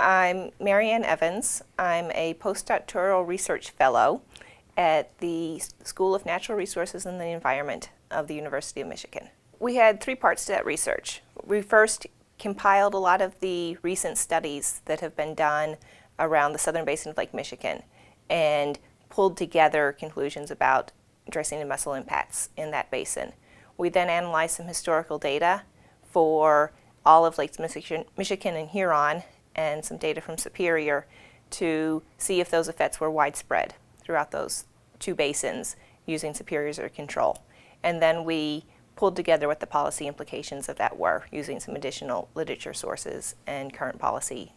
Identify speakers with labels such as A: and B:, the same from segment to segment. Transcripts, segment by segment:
A: I'm Marianne Evans. I'm a postdoctoral research fellow at the School of Natural Resources and the Environment of the University of Michigan. We had three parts to that research. We first compiled a lot of the recent studies that have been done around the southern basin of Lake Michigan and pulled together conclusions about Dracaenid mussel impacts in that basin. We then analyzed some historical data for all of Lakes Michigan and Huron and some data from Superior to see if those effects were widespread throughout those two basins using Superior as our control. And then we pulled together what the policy implications of that were using some additional literature sources and current policy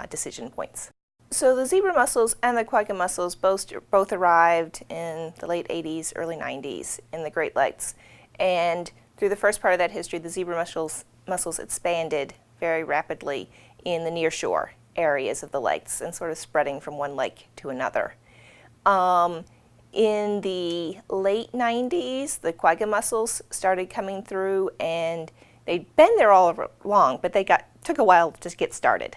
A: decision points. So the zebra mussels and the quagga mussels both arrived in the late 80s, early 90s in the Great Lakes. And through the first part of that history, the zebra mussels expanded very rapidly in the nearshore areas of the lakes and sort of spreading from one lake to another. In the late 90s, the quagga mussels started coming through, and they'd been there all along, but took a while to get started.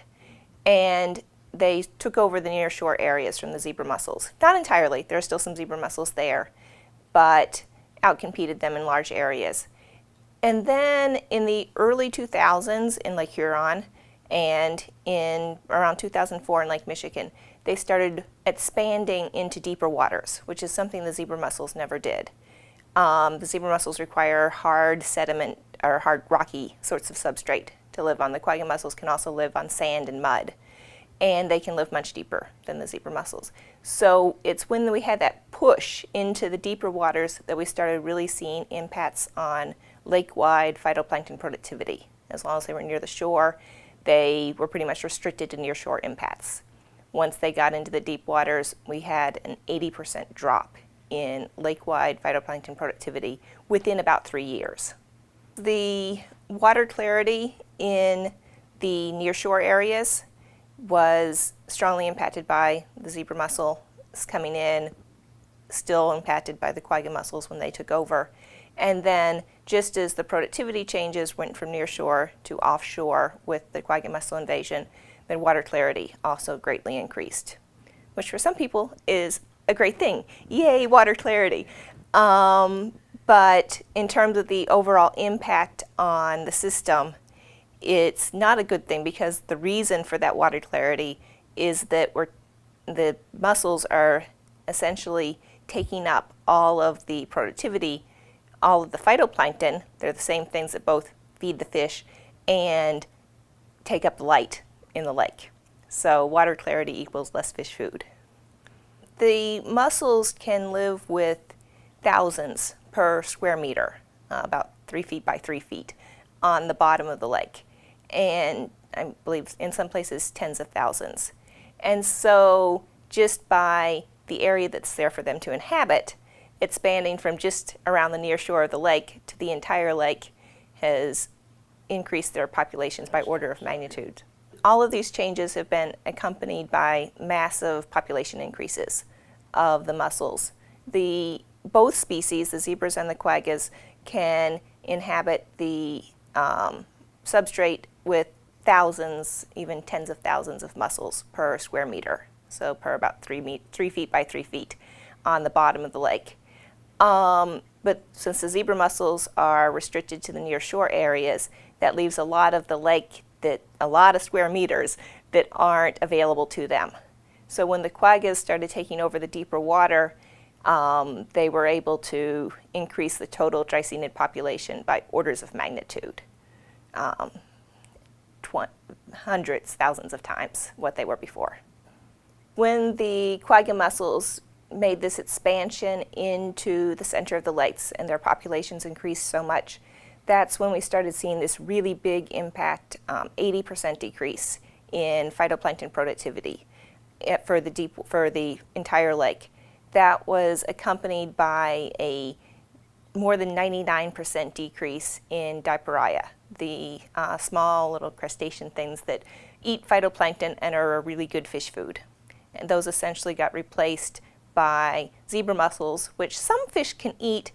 A: And they took over the nearshore areas from the zebra mussels. Not entirely, there are still some zebra mussels there, but outcompeted them in large areas. And then in the early 2000s in Lake Huron and in around 2004 in Lake Michigan, they started expanding into deeper waters, which is something the zebra mussels never did. The zebra mussels require hard sediment or hard rocky sorts of substrate to live on. The quagga mussels can also live on sand and mud, and they can live much deeper than the zebra mussels. So it's when we had that push into the deeper waters that we started really seeing impacts on lake-wide phytoplankton productivity. As long as they were near the shore, they were pretty much restricted to nearshore impacts. Once they got into the deep waters, we had an 80% drop in lake-wide phytoplankton productivity within about 3 years. The water clarity in the nearshore areas was strongly impacted by the zebra mussels coming in, still impacted by the quagga mussels when they took over. And then just as the productivity changes went from nearshore to offshore with the quagga mussel invasion, then water clarity also greatly increased, which for some people is a great thing. Yay, water clarity. But in terms of the overall impact on the system, it's not a good thing, because the reason for that water clarity is that the mussels are essentially taking up all of the productivity, all of the phytoplankton. They're the same things that both feed the fish and take up the light in the lake. So water clarity equals less fish food. The mussels can live with thousands per square meter, about 3 feet by 3 feet, on the bottom of the lake. And I believe in some places tens of thousands. And so just by the area that's there for them to inhabit, expanding from just around the near shore of the lake to the entire lake has increased their populations by order of magnitude. All of these changes have been accompanied by massive population increases of the mussels. Both species, the zebras and the quaggas, can inhabit the substrate with thousands, even tens of thousands of mussels per square meter, so per about 3 feet by 3 feet on the bottom of the lake. But since the zebra mussels are restricted to the near shore areas, that leaves a lot of the lake, a lot of square meters that aren't available to them. So when the quaggas started taking over the deeper water, they were able to increase the total Dracaenid population by orders of magnitude. Hundreds, thousands of times what they were before. When the quagga mussels made this expansion into the center of the lakes and their populations increased so much, that's when we started seeing this really big impact, 80% decrease in phytoplankton productivity for the entire lake. That was accompanied by a more than 99% decrease in Diperia, the small little crustacean things that eat phytoplankton and are a really good fish food. And those essentially got replaced by zebra mussels, which some fish can eat,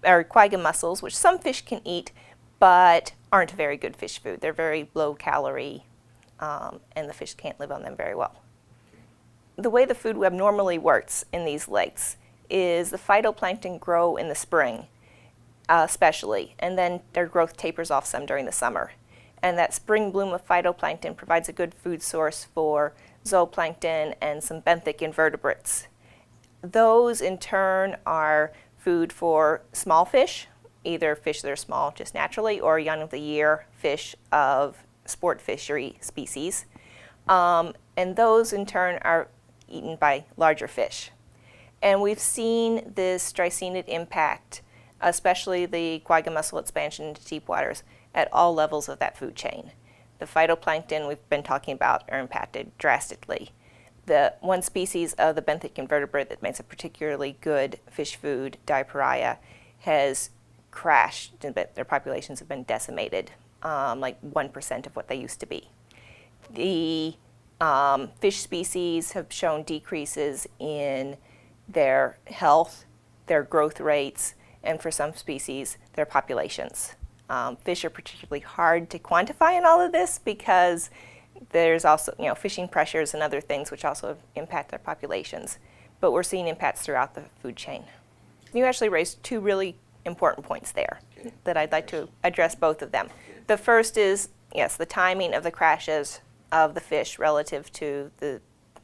A: or quagga mussels, which some fish can eat, but aren't very good fish food. They're very low calorie, and the fish can't live on them very well. The way the food web normally works in these lakes is the phytoplankton grow in the spring, especially, and then their growth tapers off some during the summer. And that spring bloom of phytoplankton provides a good food source for zooplankton and some benthic invertebrates. Those in turn are food for small fish, either fish that are small just naturally or young of the year fish of sport fishery species. And those in turn are eaten by larger fish. And we've seen this Dreissenid impact, especially the quagga mussel expansion into deep waters, at all levels of that food chain. The phytoplankton we've been talking about are impacted drastically. The one species of the benthic invertebrate that makes a particularly good fish food, Diaperia, has crashed. Their populations have been decimated, like 1% of what they used to be. The fish species have shown decreases in their health, their growth rates, and for some species, their populations. Fish are particularly hard to quantify in all of this because there's also, fishing pressures and other things which also impact their populations. But we're seeing impacts throughout the food chain. You actually raised two really important points there that I'd like to address both of them. The first is, yes, the timing of the crashes of the fish relative to the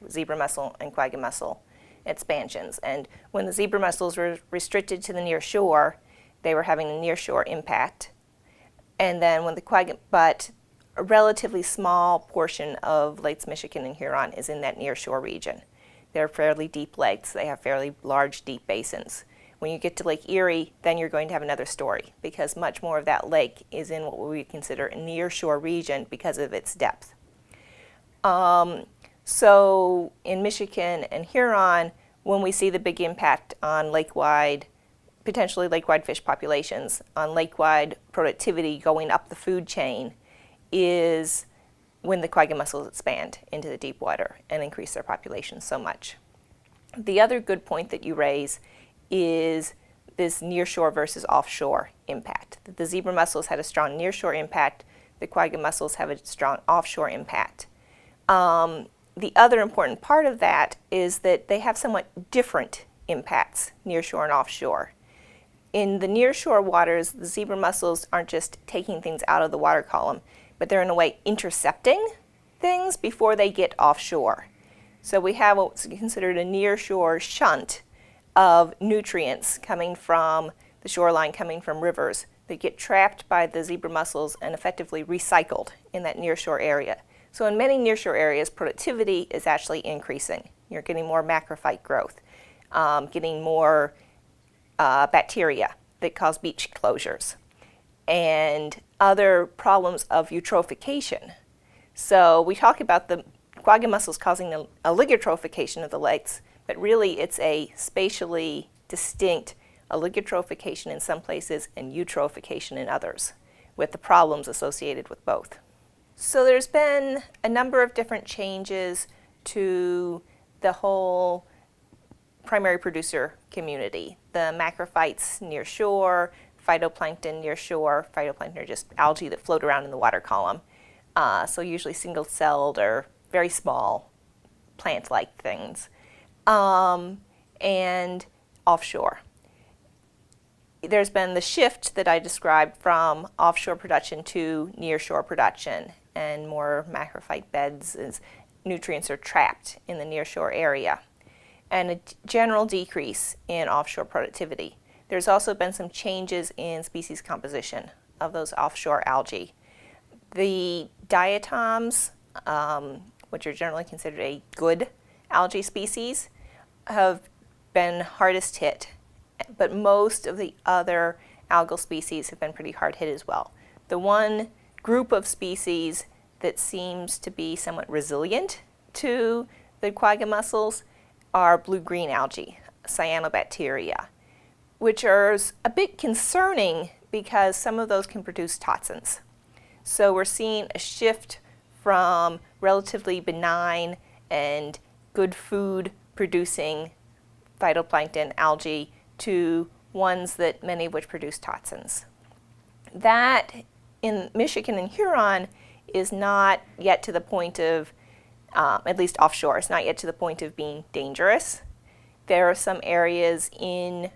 A: zebra mussel and quagga mussel expansions. And when the zebra mussels were restricted to the near shore, they were having a near shore impact. And then when the quagga, but a relatively small portion of Lakes Michigan and Huron is in that near shore region. They're fairly deep lakes. They have fairly large, deep basins. When you get to Lake Erie, then you're going to have another story because much more of that lake is in what we consider a near shore region because of its depth. So in Michigan and Huron, when we see the big impact on lake-wide, potentially lake-wide fish populations, on lake-wide productivity going up the food chain, is when the quagga mussels expand into the deep water and increase their population so much. The other good point that you raise is this nearshore versus offshore impact. The zebra mussels had a strong nearshore impact. The quagga mussels have a strong offshore impact. The other important part of that is that they have somewhat different impacts, nearshore and offshore. In the nearshore waters, the zebra mussels aren't just taking things out of the water column, but they're in a way intercepting things before they get offshore. So we have what's considered a nearshore shunt of nutrients coming from the shoreline, coming from rivers that get trapped by the zebra mussels and effectively recycled in that nearshore area. So in many nearshore areas, productivity is actually increasing. You're getting more macrophyte growth, getting more bacteria that cause beach closures, and other problems of eutrophication. So we talk about the quagga mussels causing a oligotrophication of the lakes, but really it's a spatially distinct oligotrophication in some places and eutrophication in others, with the problems associated with both. So there's been a number of different changes to the whole primary producer community. The macrophytes near shore, phytoplankton near shore. Phytoplankton are just algae that float around in the water column. So usually single-celled or very small plant-like things. And offshore. There's been the shift that I described from offshore production to nearshore production, and more macrophyte beds as nutrients are trapped in the nearshore area, and a general decrease in offshore productivity. There's also been some changes in species composition of those offshore algae. The diatoms, which are generally considered a good algae species, have been hardest hit, but most of the other algal species have been pretty hard hit as well. The one group of species that seems to be somewhat resilient to the quagga mussels are blue-green algae, cyanobacteria, which are a bit concerning because some of those can produce toxins. So we're seeing a shift from relatively benign and good food producing phytoplankton algae to ones that many of which produce toxins. That in Michigan and Huron is not yet to the point of, at least offshore, it's not yet to the point of being dangerous. There are some areas in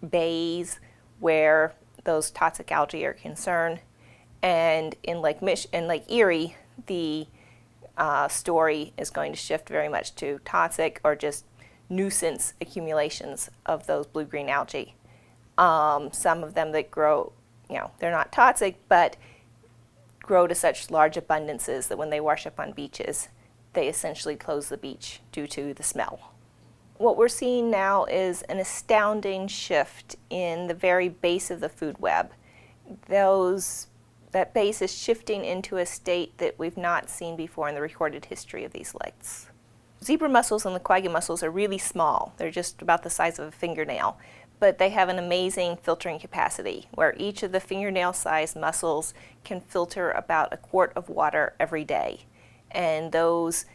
A: bays where those toxic algae are concerned, and in Lake Erie, the story is going to shift very much to toxic or just nuisance accumulations of those blue-green algae. Some of them that grow, they're not toxic, but grow to such large abundances that when they wash up on beaches, they essentially close the beach due to the smell. What we're seeing now is an astounding shift in the very base of the food web. That base is shifting into a state that we've not seen before in the recorded history of these lakes. Zebra mussels and Laquaga mussels are really small. They're just about the size of a fingernail, but they have an amazing filtering capacity where each of the fingernail-sized mussels can filter about a quart of water every day. And those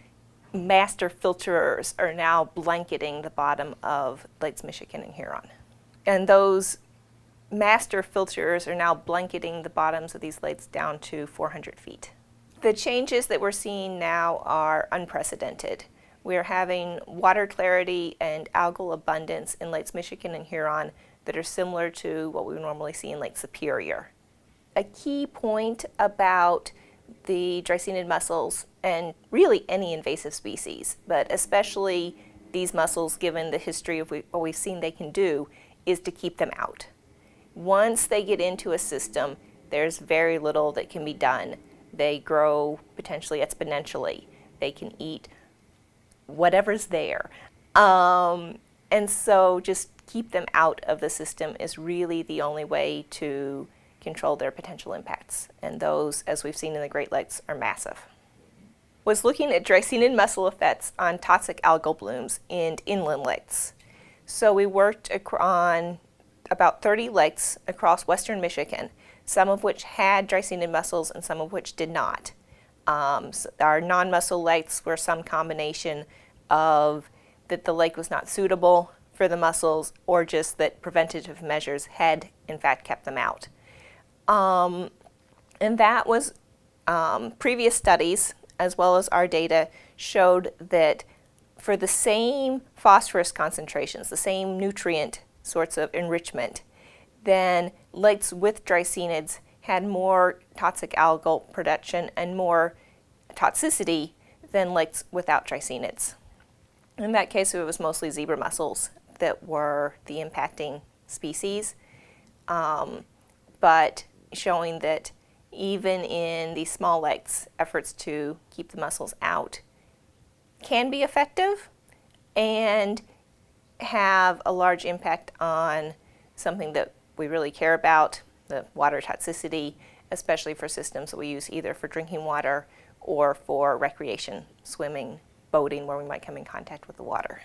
A: master filterers are now blanketing the bottom of Lakes Michigan and Huron. And those master filterers are now blanketing the bottoms of these lakes down to 400 feet. The changes that we're seeing now are unprecedented. We're having water clarity and algal abundance in Lakes Michigan and Huron that are similar to what we would normally see in Lake Superior. A key point about the Dreissenid mussels, and really any invasive species, but especially these mussels, given the history of what we've seen they can do, is to keep them out. Once they get into a system, there's very little that can be done. They grow potentially exponentially. They can eat whatever's there. And so just keep them out of the system is really the only way to control their potential impacts. And those, as we've seen in the Great Lakes, are massive. Was looking at Dreissenid mussel effects on toxic algal blooms in inland lakes. So we worked on about 30 lakes across western Michigan, some of which had Dreissenid mussels and some of which did not. So our non-mussel lakes were some combination of that the lake was not suitable for the mussels or just that preventative measures had in fact kept them out. And that was previous studies as well as our data showed that for the same phosphorus concentrations, the same nutrient sorts of enrichment, then lakes with Dreissenids had more toxic algal production and more toxicity than lakes without Dreissenids. In that case, it was mostly zebra mussels that were the impacting species, but showing that even in these small lakes, efforts to keep the mussels out can be effective and have a large impact on something that we really care about, the water toxicity, especially for systems that we use either for drinking water or for recreation, swimming, boating, where we might come in contact with the water.